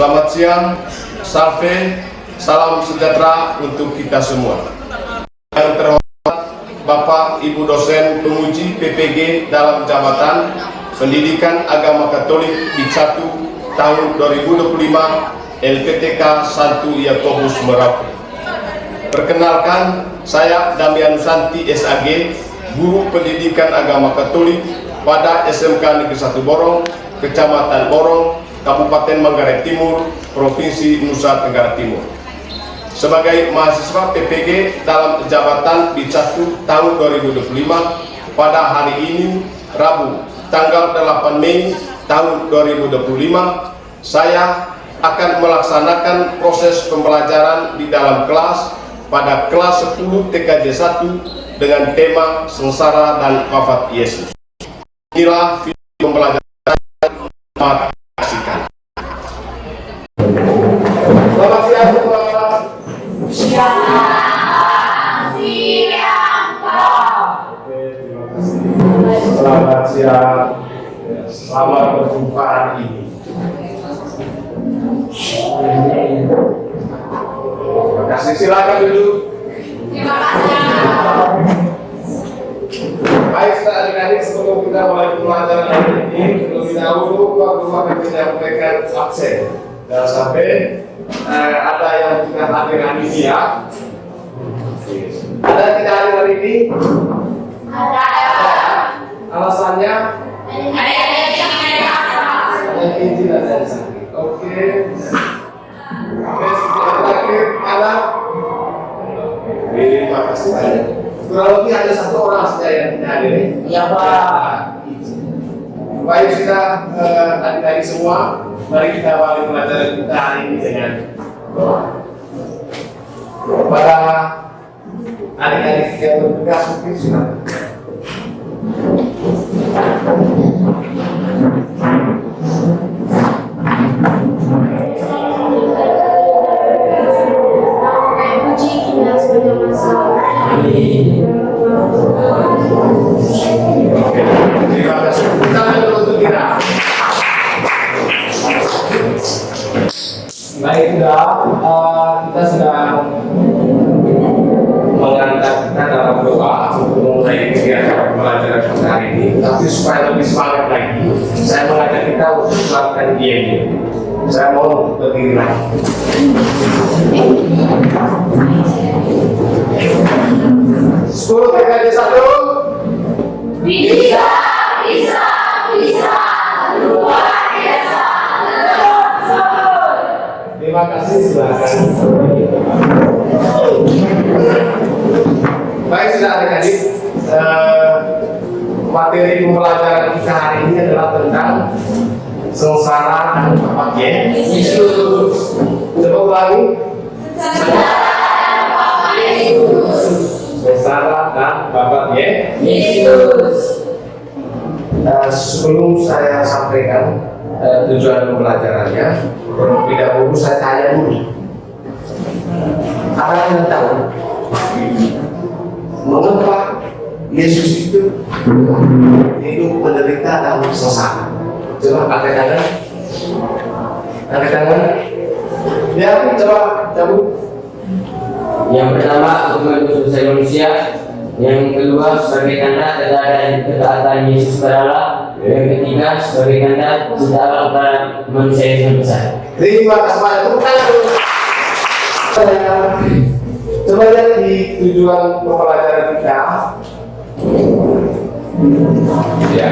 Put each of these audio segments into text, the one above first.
Selamat siang, salve, salam sejahtera untuk kita semua. Yang terhormat Bapak Ibu dosen penguji PPG dalam jabatan Pendidikan Agama Katolik di 1 tahun 2025 LPTK Santo Yakobus Merauke. Perkenalkan, saya Damian Santi SAG, Guru Pendidikan Agama Katolik pada SMK Negeri 1 Borong, Kecamatan Borong, Kabupaten Manggarai Timur, Provinsi Nusa Tenggara Timur. Sebagai mahasiswa PPG dalam jabatan di 1 tahun 2025, pada hari ini, Rabu, tanggal 8 Mei tahun 2025, saya akan melaksanakan proses pembelajaran di dalam kelas pada kelas 10 TKJ 1 dengan tema Sengsara dan Wafat Yesus. Inilah video pembelajaran. Selamat siang semua. Siang, Pak. Oke, terima kasih. Selamat siang. Selamat berjumpa hari ini. Terima kasih, silakan duduk. Terima kasih. Baik, adik-adik, sebelum kita mulai pembelajaran hari ini, terlebih dahulu Pak Guru akan menyampaikan absen. Jangan sampai ada yang tidak hadir hari ini ya. Ada yang tidak hadir hari ini? Ada. Alasannya? Ada. Ada izin, ada yang sakit. Oke. Yang terakhir ada? Terima kasih banyak. Kurang lebih ada 1 orang saja yang tidak hadir. Iya, Pak. Baik, kita adik-adik semua, mari kita awali pelajaran kita hari ini dengan doa. Para adik-adik yang bertugas mungkin silakan. Puji kita sepanjang masa. Oke, terima kasih. Kita dulu untuk kita. Baik, kita sedang mengangkat kita dalam doa untuk memulai kegiatan pembelajaran kita hari ini. Tapi supaya lebih semangat lagi, saya mengajak kita untuk melakukan IMD. Saya mau berdiri lagi. Sepuluh TKJ 1. Bisa, luar biasa, Terima kasih, silakan. Baik, sudah adik-adik, materi pembelajaran kita hari ini adalah tentang sengsara dan wafat Yesus. Coba ulangi. Sengsara dan wafat Yesus. Sebelum saya sampaikan tujuan pembelajarannya, terlebih dahulu saya tanya dulu. Ada yang tahu mengapa Yesus itu hidup menderita dan sengsara? Coba angkat tangan. Angkat tangan. Ya, coba cabut. Yang pertama untuk menebus dosa manusia, yang kedua sebagai tanda ketaatan Yesus kepada Allah, yang ketiga sebagai tanda cinta Allah kepada manusia yang besar. Terima kasih banyak. Tepuk tangan dulu. Coba lihat di tujuan pembelajaran kita. Ya.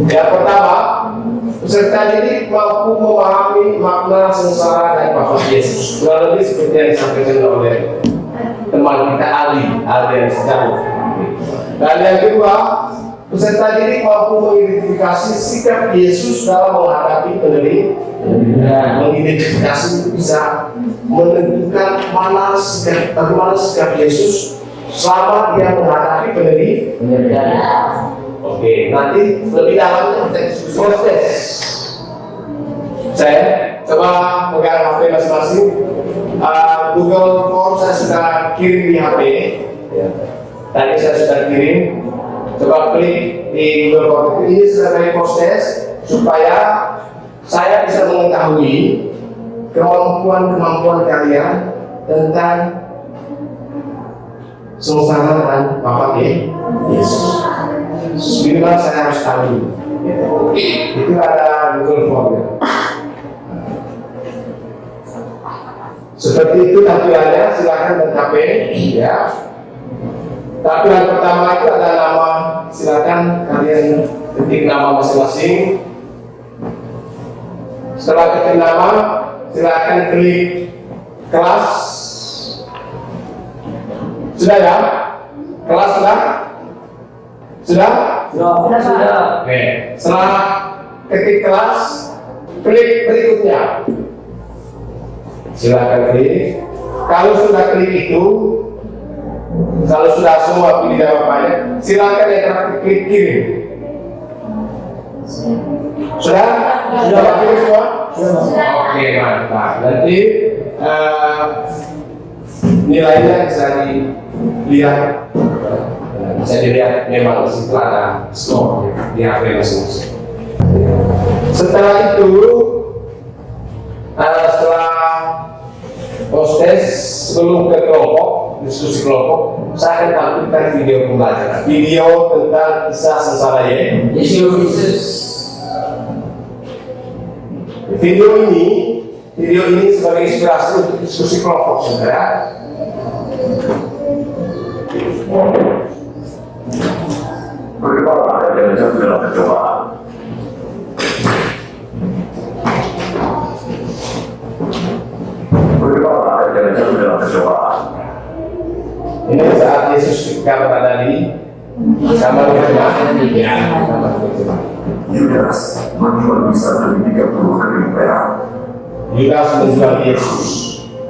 Yang pertama, peserta didik mampu memahami makna sengsara dan wafat Yesus. Kurang lebih seperti yang disampaikan oleh teman kita Ali yang sejauh. Dan yang kedua, peserta didik mampu mengidentifikasi sikap Yesus dalam menghadapi penderitaan. Mengidentifikasi itu bisa menentukan bagaimana sikap Yesus selama dia menghadapi penderitaan. Oke, nanti lebih dalamnya proses. Saya coba pegang HP masing-masing. Google Form saya sudah kirim di HP. Tadi saya sudah kirim. Coba klik di Google Form ini sebagai proses supaya saya bisa mengetahui kemampuan kalian tentang sengsara dan wafat Yesus. Minimal saya harus tahu. Itu ada Google Form. Seperti itu tampilannya, silakan lengkapi ya. Tampilan pertama itu ada nama, silakan kalian ketik nama masing-masing. Setelah ketik nama, silakan klik kelas. Sudah ya? Kelas sudah? Sudah? Sudah. Oke. Setelah ketik kelas, klik berikutnya. Silakan klik. Kalau sudah klik itu, kalau sudah semua pilih jawabannya, silakan yang terakhir klik kirim. Sudah? Sudah kirim semua? Oke, mantap. Nanti nilainya bisa dilihat, memang di situ ada skor di HP masing-masing. Setelah itu, setelah proses sebelum ke kelompok, diskusi kelompok, saya akan tampilkan video pembelajaran. Video tentang kisah sengsara Yesus. Video ini sebagai inspirasi untuk diskusi kelompok, saudara. Bagaimana dengan dalam percobaan? Bagaimana dengan dalam percobaan? Ini saat Yesus ketika berada di kamar kecemasan. Ya, kamar kecemasan. Yudas menjual bisa dari 30 perak. Yudas menjual Yesus.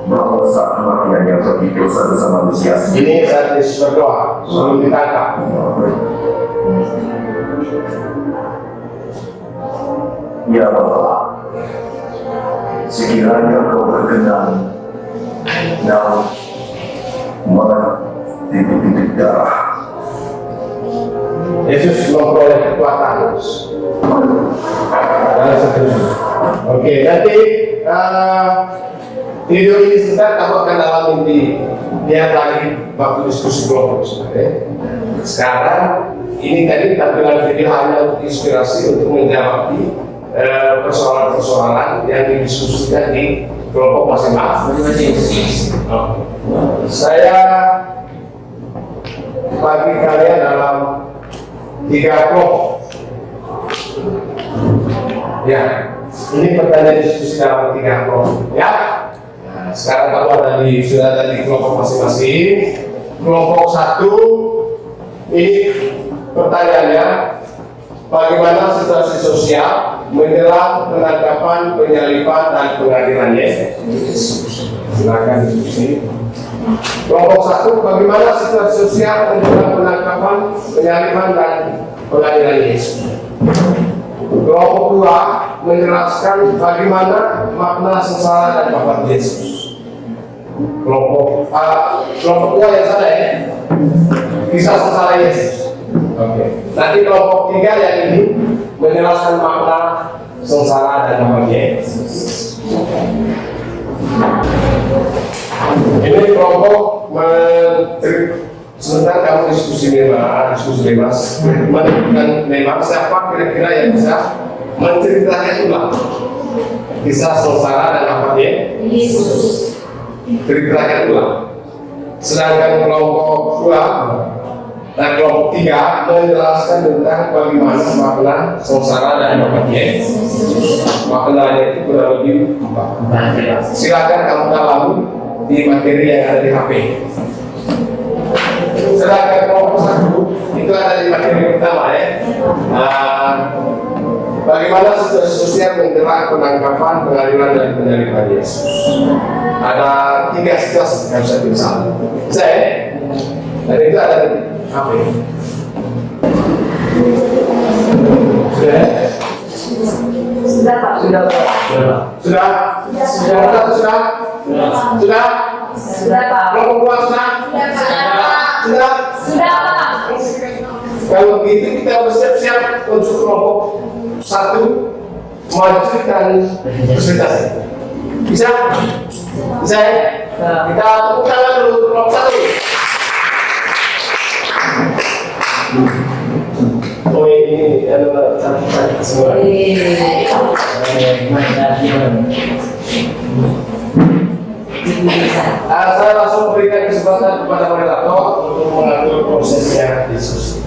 Bahwa saat kematiannya bagi dosa-dosa manusia. Ini saat Yesus berdoa sebelum ditangkap. Ya Allah, sekiranya kau berkenan dan titik-titik darah. Yesus memperoleh kekuatan dan seterusnya. Oke, nanti video ini sebentar kamu akan dalam lihat lagi waktu diskusi kelompok sebenarnya. Sekarang ini tadi tampilan video hanya untuk inspirasi untuk menjawab persoalan-persoalan yang didiskusikan di kelompok masing-masing. Saya bagi kalian dalam 3 kelompok. Ya, ini pertanyaan diskusi dalam 3 kelompok. Ya, nah, sekarang kamu sudah ada di kelompok masing-masing. Kelompok 1 ini pertanyaannya, bagaimana situasi sosial menjelang penangkapan, penyaliban, dan pengadilan Yesus? Silakan diskusi. Kelompok 1, bagaimana situasi sosial menjelang penangkapan, penyaliban, dan pengadilan Yesus? Kelompok 2 menjelaskan bagaimana makna sengsara dan wafat Yesus. Kelompok 2 yang sana ya, kisah sengsara Yesus. Oke. Nanti kelompok 3 yang ini menjelaskan makna sengsara dan wafat Yesus. Ini kelompok sebentar kamu diskusi bebas, dan memang siapa kira-kira yang bisa menceritakan ulang kisah sengsara dan wafat Yesus. Ceritakan ulang. Sedangkan kelompok 2 dan kelompok 3 menjelaskan tentang bagaimana makna sengsara dan wafat Yesus. Maknanya itu kurang lebih 4. Silakan kamu dalami di materi yang ada di HP. Sedangkan kelompok 1 itu ada di materi pertama ya. Bagaimana situasi sosial menjelang penangkapan, pengadilan, dan penyaliban Yesus? Ada 3 situasi yang bisa diusahakan. Dan itu ada di HP. Sudah, Pak. Sudah? Sudah, Pak. Kelompok 2 sudah? Sudah? Sudah, Pak. Kalau begitu kita bersiap-siap untuk kelompok 1 maju dan presentasi. Bisa? Bisa ya? Kita tepuk tangan dulu kelompok 1. Oh ini satu semua. Saya langsung berikan kesempatan kepada moderator untuk mengatur prosesnya diskusi.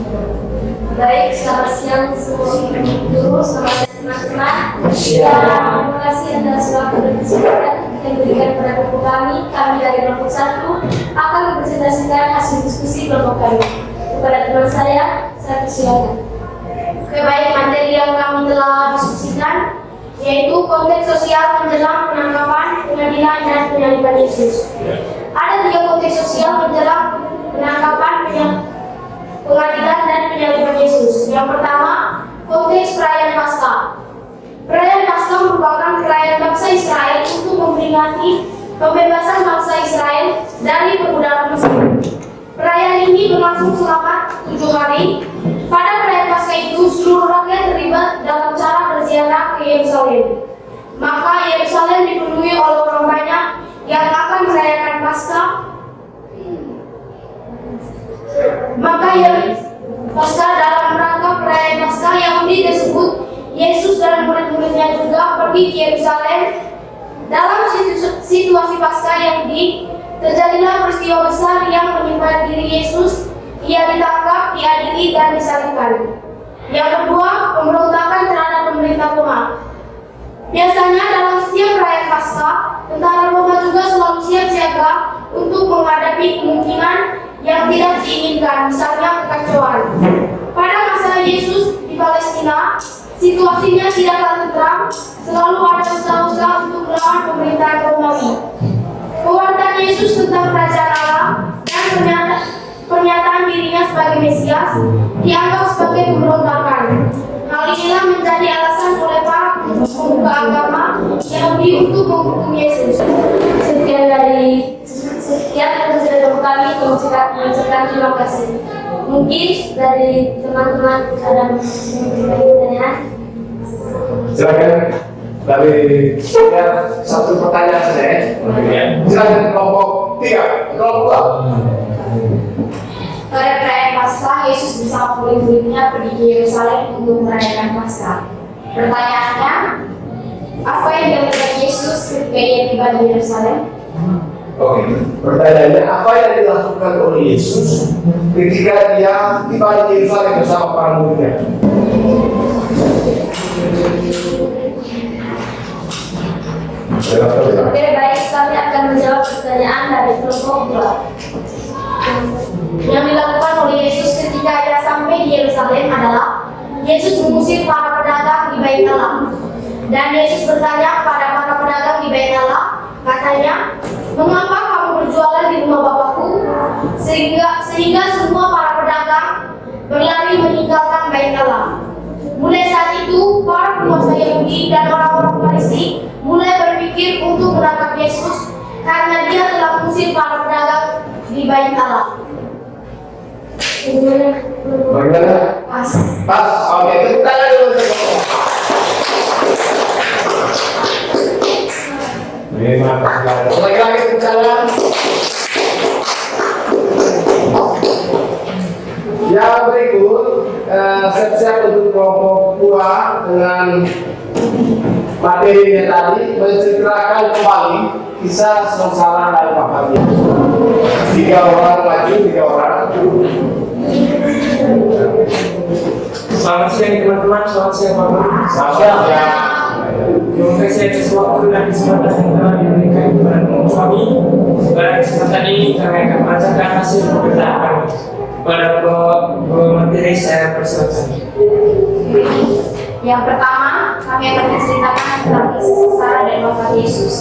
Baik, selamat siang semua guru, selamat senang-senang. Terima kasih atas waktu dan kesempatan yang diberikan kepada kelompok kami. Kami dari kelompok 1 akan mempresentasikan hasil diskusi kelompok kami. Kepada teman saya persilakan. Oke, baik, materi yang kami telah diskusikan yaitu konteks sosial menjelang penangkapan, pengadilan, dan penyaliban Yesus. Ada 3 konteks sosial menjelang penangkapan, pengadilan, dan penyaliban Yesus. Yang pertama, konteks perayaan Paskah. Perayaan Paskah merupakan perayaan bangsa Israel untuk memperingati pembebasan bangsa Israel dari perbudakan Mesir. Perayaan ini berlangsung selama 7 hari. Pada perayaan Paskah itu, seluruh rakyat terlibat dalam cara berziarah ke Yerusalem. Maka Yerusalem dipenuhi oleh orang banyak yang akan merayakan Paskah. Paskah dalam rangka perayaan Paskah Yahudi tersebut, Yesus dan murid-muridnya juga pergi ke Yerusalem. Dalam situasi Paskah Yahudi, terjadilah peristiwa besar yang menimpa diri Yesus. Ia ditangkap, diadili, dan disalibkan. Yang kedua, pemberontakan terhadap pemerintah Roma. Biasanya dalam setiap perayaan Paskah, tentara Roma juga selalu siap siaga untuk menghadapi kemungkinan yang tidak diinginkan, misalnya kekacauan. Pada masa Yesus di Palestina, situasinya tidaklah tentram, selalu ada usaha-usaha untuk melawan pemerintahan Romawi. Pewartaan Yesus tentang kerajaan Allah dan pernyataan dirinya sebagai Mesias dianggap sebagai pemberontakan. Hal inilah menjadi alasan oleh para pemuka agama Yahudi untuk menghukum Yesus. Sekian dari kami mengucapkan terima kasih. Mungkin dari teman-teman ada pertanyaan. Silakan dari satu pertanyaan saja ya. Silakan kelompok 3, kelompok 2. Pada perayaan Paskah, Yesus bersama murid-muridnya pergi ke Yerusalem untuk merayakan Paskah. Pertanyaannya, apa yang dilakukan Yesus ketika ia tiba di Yerusalem? Oke, pertanyaannya apa yang dilakukan oleh Yesus ketika dia tiba di Yerusalem bersama para muridnya? Oke, baik, kami akan menjawab pertanyaan dari kelompok 2. Yang dilakukan oleh Yesus ketika ia sampai di Yerusalem adalah Yesus mengusir para pedagang di Bait Allah. Dan Yesus bertanya kepada para pedagang di Bait Allah, katanya, "Mengapa kamu berjualan di rumah Bapakku?" Sehingga semua para pedagang berlari meninggalkan Bait Allah. Mulai saat itu, para penguasa Yahudi dan orang-orang Farisi mulai berpikir untuk menangkap Yesus karena dia telah mengusir para pedagang di Bait Allah. Bagaimana? Pas. Oke, tepuk tangan dulu. Terima kasih. Lagi-lagi tepuk tangan. Yang berikut, siap-siap untuk kelompok 2 dengan materinya tadi menceritakan kembali kisah sengsara dari Pak Fadil. 3 orang maju, 3 orang. Selamat siang teman-teman, selamat siang Pak Guru. Selamat siang. Terima kasih atas waktu dan kesempatan yang telah diberikan kepada kami. Pada kesempatan ini kami akan membacakan hasil pemberitaan kami. Pada materi saya persilakan. Yang pertama, kami akan menceritakan tentang kisah sengsara dan wafat Yesus.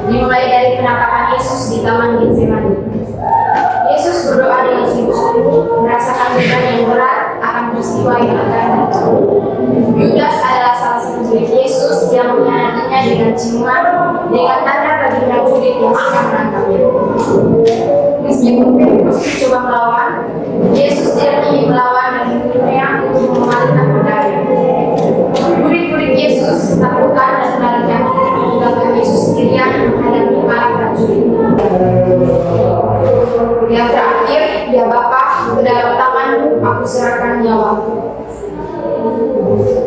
Dimulai dari penangkapan Yesus di Taman Getsemani. Yesus berdoa dengan sungguh-sungguh, merasakan beban yang berat akan peristiwa yang akan datang. Yudas adalah salah satu murid Yesus yang mengkhianatinya dengan ciuman, dengan tanda bagi prajurit yang akan menangkapnya. Meskipun Petrus mencoba melawan, Yesus tidak ingin melawan dan menyuruhnya untuk memalingkan pedangnya. Murid-murid Yesus ketakutan dan melarikan diri meninggalkan Yesus sendirian akan jawab.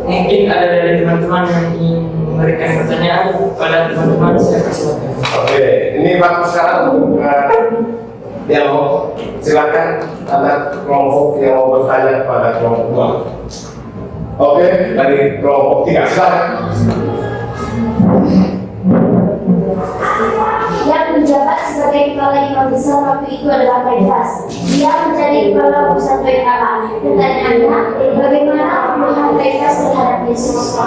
Mungkin ada dari teman-teman yang ingin memberikan pertanyaan kepada teman-teman, saya persilakan. Oke, ini waktu sekarang untuk dialog. Silakan ada kelompok yang mau bertanya kepada kelompok 2. Oke, dari kelompok 3 silakan. Yang menjabat sebagai kepala imam besar waktu itu adalah Kaifas. Dia menjadi kepala pusat bait Allah. Pertanyaannya, bagaimana Tuhan Kaifas terhadap Yesus?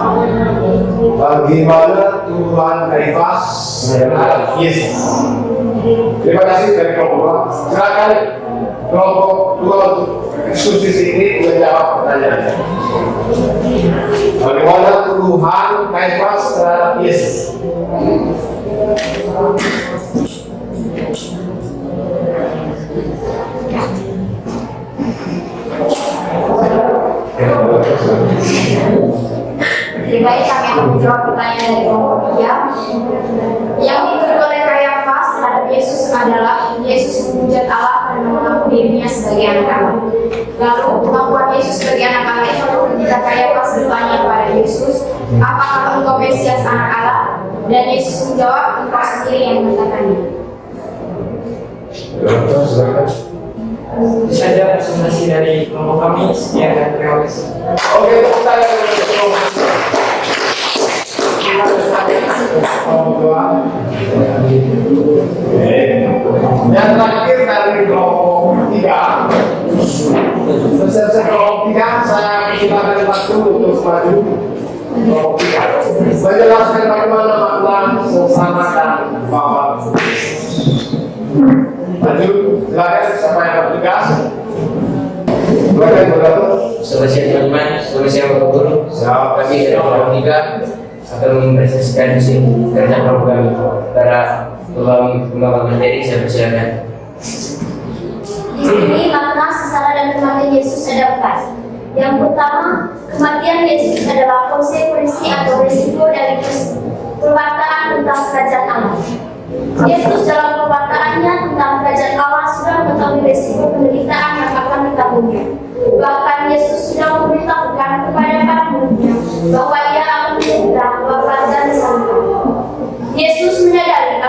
Bagaimana Tuhan Kaifas terhadap Yesus? Terima kasih dari kelompok 2. Silakan kelompok 2 untuk diskusi ini menjawab pertanyaannya. Bagaimana Tuhan Kaifas terhadap Yesus? Lebih baik kami akan menjawab pertanyaan dari kelompok 3. Yang dituduh oleh Kaifas terhadap Yesus adalah Yesus menghujat Allah dan mengaku dirinya sebagai anak Allah. Lalu pengakuan Yesus sebagai anak Allah itu ketika Kaifas bertanya kepada Yesus, apakah engkau Mesias anak Allah? Dan Yesus menjawab, engkau sendiri yang mengatakannya. Itu saja presentasi dari kelompok kami. Sekian dan terima kasih. Oke, kita dari kelompok 2. Yang terakhir dari kelompok 3. Selesai kelompok 3, saya silakan waktu untuk maju. Kelompok 3 menjelaskan bagaimana makna sesama dan Bapa. Maju, silakan siapa yang bertugas. Silakan bergabung. Selamat siang teman-teman, selamat siang Bapak Guru. Kami dari kelompok 3 akan mempresentasikan misi kerja kelompok kami. Para pembawa materi, saya persilakan. Di sini makna sesama dan kematian Yesus ada 4. Yang pertama, kematian Yesus adalah konsekuensi atau risiko dari perkataan tentang kerajaan Allah. Yesus dalam perkataannya tentang kerajaan Allah sudah mengetahui risiko penderitaan yang akan ditanggung-Nya. Bahkan Yesus sudah memberitahukan kepada para muridnya bahwa Ia akan menderita kebanggaan di sana. Yesus menyadari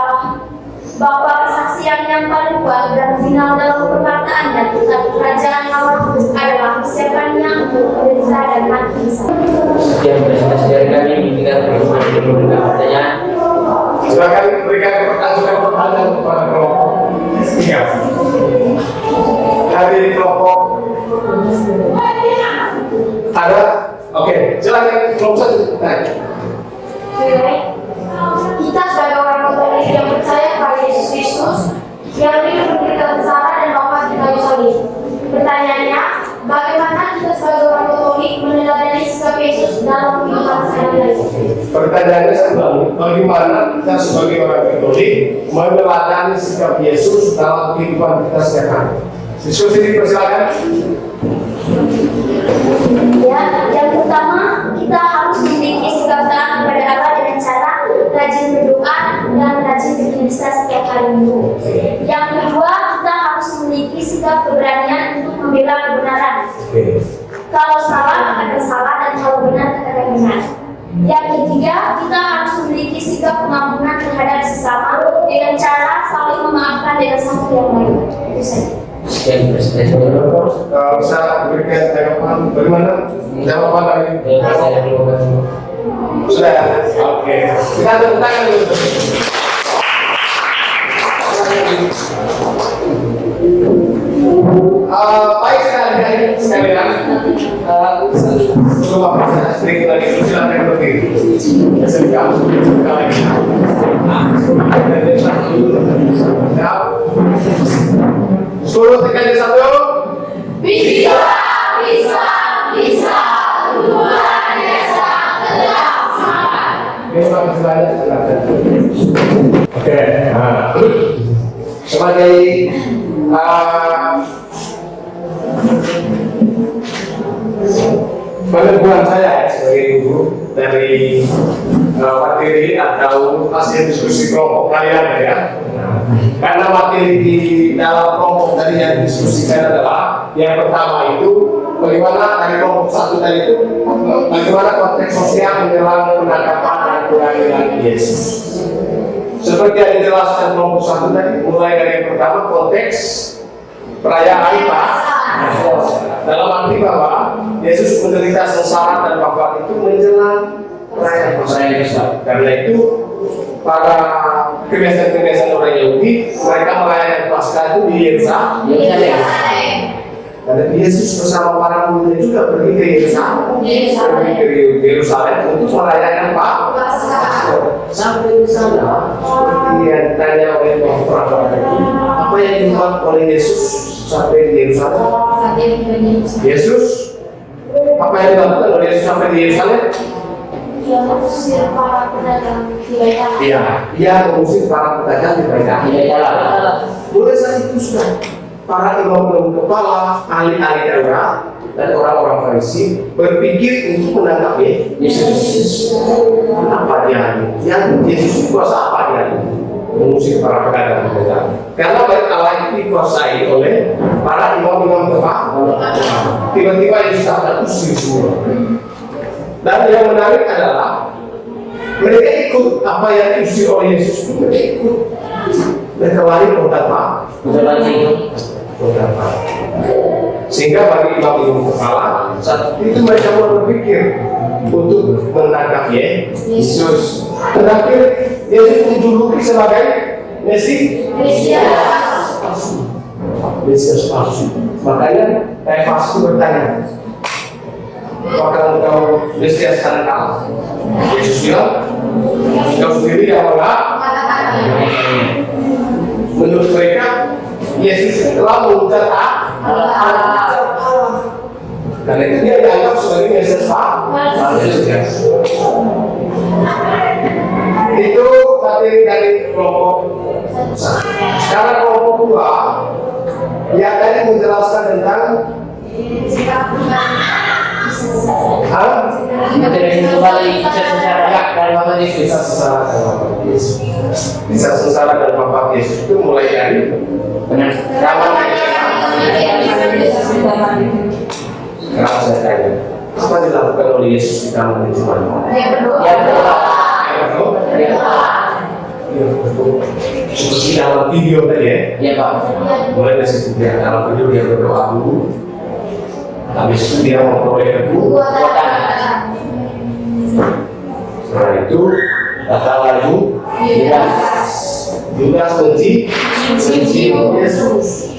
bahwa kesaksian yang paling kuat dan final dalam perkataannya tentang kerajaan Allah adalah kesiapannya untuk menderita dan mati di sana. Sekian presentasi dari kami, kita memberikan pertanyaan. Silakan berikan pertanyaan kepada kelompok 3. Dari kelompok ada? Oke, silakan kelompok 1 tanya. Kita sebagai orang Katolik yang percaya pada Yesus Kristus yang hidup menderita bersama dan wafat di kayu salib. Pertanyaannya, bagaimana kita sebagai orang Katolik meneladani sikap Yesus dalam kehidupan sehari-hari? Pertanyaannya sembang, bagaimana kita sebagai orang Katolik meneladani sikap Yesus dalam kehidupan kita sehari-hari? Diskusi dipersilakan. Ya, yang pertama, kita harus memiliki sikap taat kepada Allah dengan cara rajin berdoa dan rajin beribadah setiap hari Minggu. Yang kedua, kita harus memiliki sikap keberanian untuk membela kebenaran. Kalau salah, katakan salah, dan kalau benar, katakan benar. Yang ketiga, kita harus memiliki sikap pengampunan terhadap sesama dengan cara saling memaafkan dengan satu yang lain. Itu saja. Sekian presentasi dulu. Bisa berikan tanggapan bagaimana jawaban dari Saya kelompok 2. sudah? Oke, kita tepuk tangan dulu. Baik sekalian, sebelum apa saya sedikit lagi silakan berdiri. Siap. Suruh tekan satu. Bisa, Tuhan Yesus tetap semangat. Terima kasih banyak. Oke, sebagai peneguhan saya sebagai guru dari materi atau hasil diskusi kelompok kalian ya. Karena materi di dalam kelompok tadi yang diskusikan adalah yang pertama itu bagaimana dari kelompok satu tadi itu, bagaimana konteks sosial menjelang penangkapan dan pengadilan Yesus. Seperti yang dijelaskan kelompok satu tadi, mulai dari yang pertama konteks perayaan Paskah. Dalam arti bahwa Yesus menderita sengsara dan wafat itu menjelang perayaan Paskah. Karena itu para kebiasaan-kebiasaan orang Yahudi, mereka merayakan Paskah itu di Yerusalem. Karena Yesus bersama para muridnya juga pergi ke Yerusalem untuk merayakan Paskah. Sampai di sana, seperti yang ditanya oleh orang itu, apa yang dibuat oleh Yesus sampai di Yerusalem? Yesus, apa yang dilakukan oleh Yesus sampai di Yerusalem? Dia mengusir para pedagang di Baitala. Iya, dia mengusir para pedagang di Baitala. Mulai saat itu sudah para imam kepala, ahli-ahli Taurat dan orang-orang Farisi berpikir untuk menangkap Yesus. Kenapa dia? Yang Yesus kuasa apa dia? Mengusir para pedagang di Baitala. Karena Bait Allah itu dikuasai oleh para imam-imam kepala. Tiba-tiba Yesus akan usir semua. Dan yang menarik adalah mereka ikut apa yang diusir oleh Yesus. Mereka ikut. Mereka lari kota sehingga bagi imam kepala saat itu mereka berpikir untuk menangkap Yesus. Tetapi Yesus dijuluki sebagai Mesias palsu. Makanya Kayafas bertanya, apakah engkau Mesias anak? Yesus bilang, engkau sendiri yang mengatakan. Menurut mereka, Yesus telah mengucap Allah. Karena itu dia dianggap sebagai Mesias palsu. Itu materi dari kelompok. Sekarang kelompok dua, yang tadi menjelaskan tentang bisa sengsara dan wafat Yesus itu mulai dari zaman sekarang saya tanya, apa dilakukan oleh Yesus di dalam perjuangan? Seperti dalam video tadi ya? Iya Pak. Mulai dari situ dia dalam video dia berdoa dulu. Habis itu dia memperoleh kekuatan. Setelah itu datanglah Yudas benci Yesus.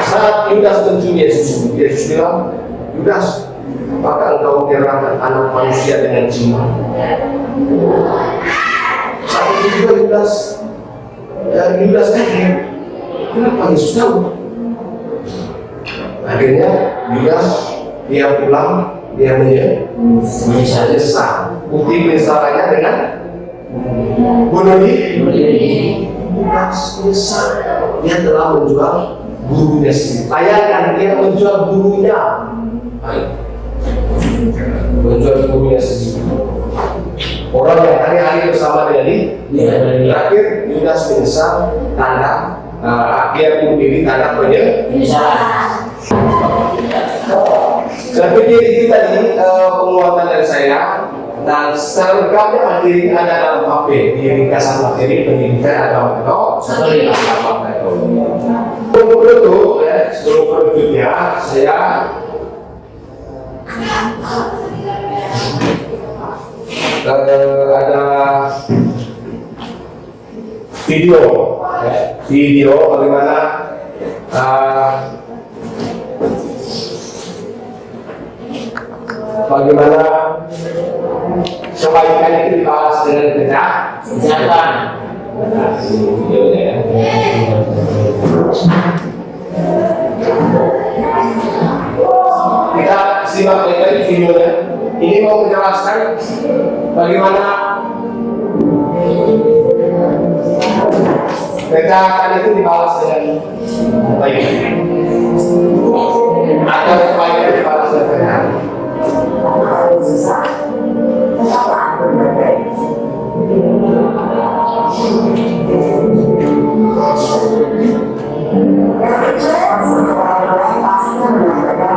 Saat Yudas benci Yesus, Yesus bilang, Yudas, apakah engkau menyerahkan anak manusia dengan jiwa? Saat itu juga Yudas kaget. Kenapa Yesus tahu? Akhirnya Yudas dia pulang, dia menyesal. Bukti penyesalannya dengan bunuh diri. Yudas menyesal. Dia telah menjual gurunya sendiri. Bayangkan dia menjual gurunya. Menjual gurunya sendiri. Orang yang hari-hari bersama dengan dia. Terakhir Yudas menyesal. Tanda dia bunuh diri, tanda penyesalan. Saya pikir itu tadi penguatan dari saya. Dan secara lengkapnya materi ada dalam HP di ringkasan materi pendidikan atau agama penutup ya, sebelum penutupnya saya ada video bagaimana kebaikan itu dibalas dengan kejahatan. Kita simak lagi videonya. Ini mau menjelaskan bagaimana kejahatan itu dibalas dengan kebaikan. Atau kebaikan dibalas dengan kejahatan. Yang kecil, sebenarnya pasti menandakan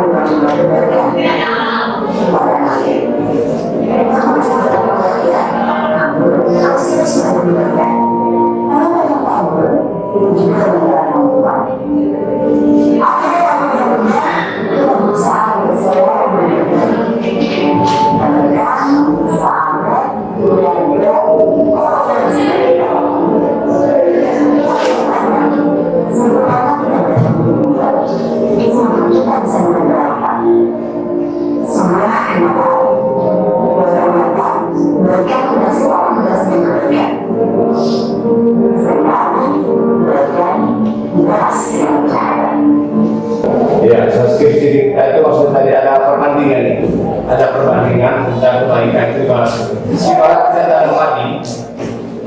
Ya, skripsi itu maksud tadi ada perbandingan itu, ada perbandingan dan kebaikan itu balas. Ibarat kita dalam padi,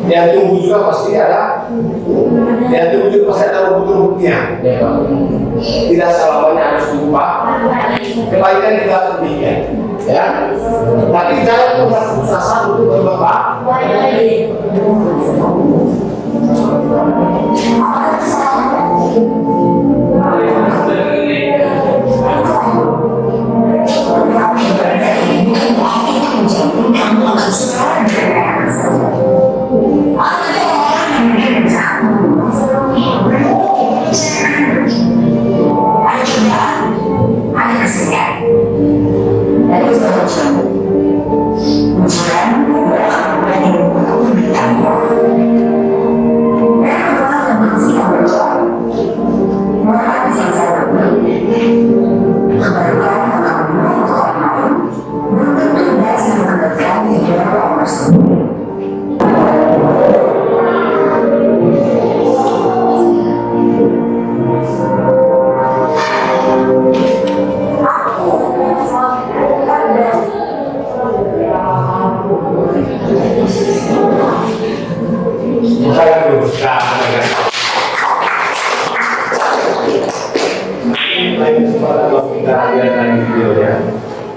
yang tumbuh juga pasti ada, yang tumbuh juga pasti ada rumput-rumputnya. Tidak selamanya harus berupa kebaikan juga demikian. Ya, tapi jangan pernah putus asa untuk berbuat baik.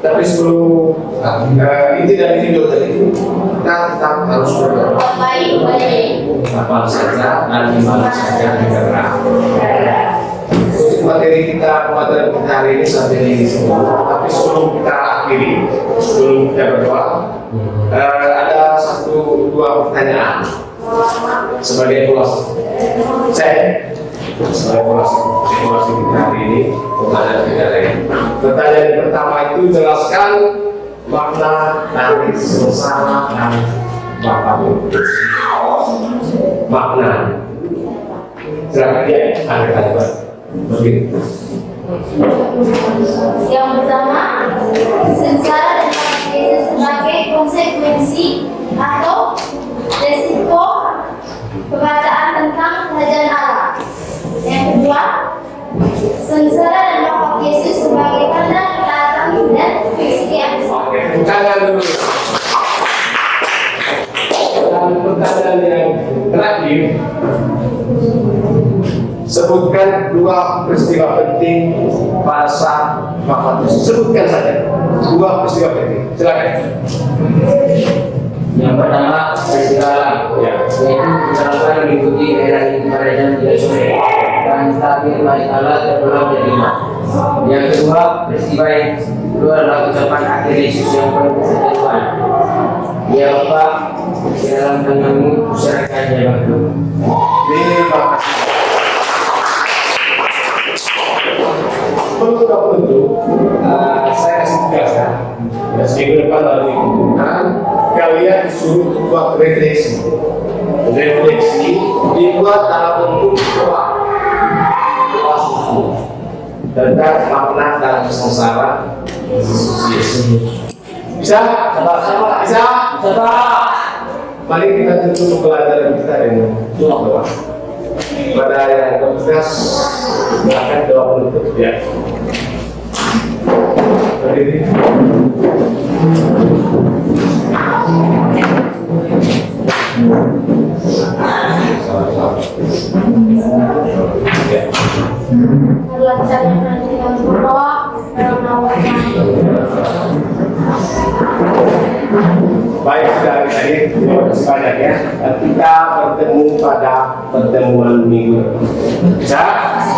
Tapi sebelum inti dari video tadi kita tetap harus berdoa. Apa saja dan dimana saja negara. Materi kita hari ini sampai di sini. Tapi sebelum kita akhiri, sebelum kita berdoa, ada dua pertanyaan sebagai evaluasi. Sebagai evaluasi kita hari ini kepada kita lain. Pertanyaan yang pertama itu jelaskan makna dari sengsara dan bapak. Makna. Silakan dia ada kata begitu. Yang pertama, sengsara dan bapak sebagai konsekuensi atau resiko perkataan tentang kerajaan Allah. Yang kedua, sengsara dan bapak Yesus sebagai tanda datang dan kesediaan. Oke, pertanyaan dulu. Dan pertanyaan yang terakhir, sebutkan dua peristiwa penting pada saat bapak Yesus. Sebutkan saja dua peristiwa penting. Silakan. Yang pertama, peristiwa alam, yaitu penerapan mengikuti era kerajaan tidak sore dan takdir balik Allah terpulang dari iman. Yang kedua, peristiwa yang kedua adalah ucapan akhir Yesus yang penuh kesetiaan. Ya Bapa, di dalam tanganmu usahakan jalanku. Terima kasih. Untuk saya kasih tugas kan. Ya, seminggu depan lalu dikumpulkan, kalian disuruh buat refleksi. Refleksi dibuat dalam bentuk doa. Doa susu tentang makna dalam sengsara Yesus. Bisa? Sama-sama bisa? Bisa. Mari kita tutup pelajaran kita dengan doa. Pada yang bertugas akan doa penutup ya. Berdiri. Adalah cara menantikan berdoa karena Baik, sudah tadi terima kasih banyak ya. Kita bertemu pada pertemuan minggu. Bisa?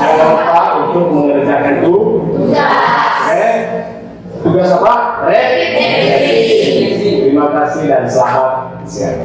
Jangan lupa untuk mengerjakan tugas. Tugas apa? Terima kasih dan selamat siang.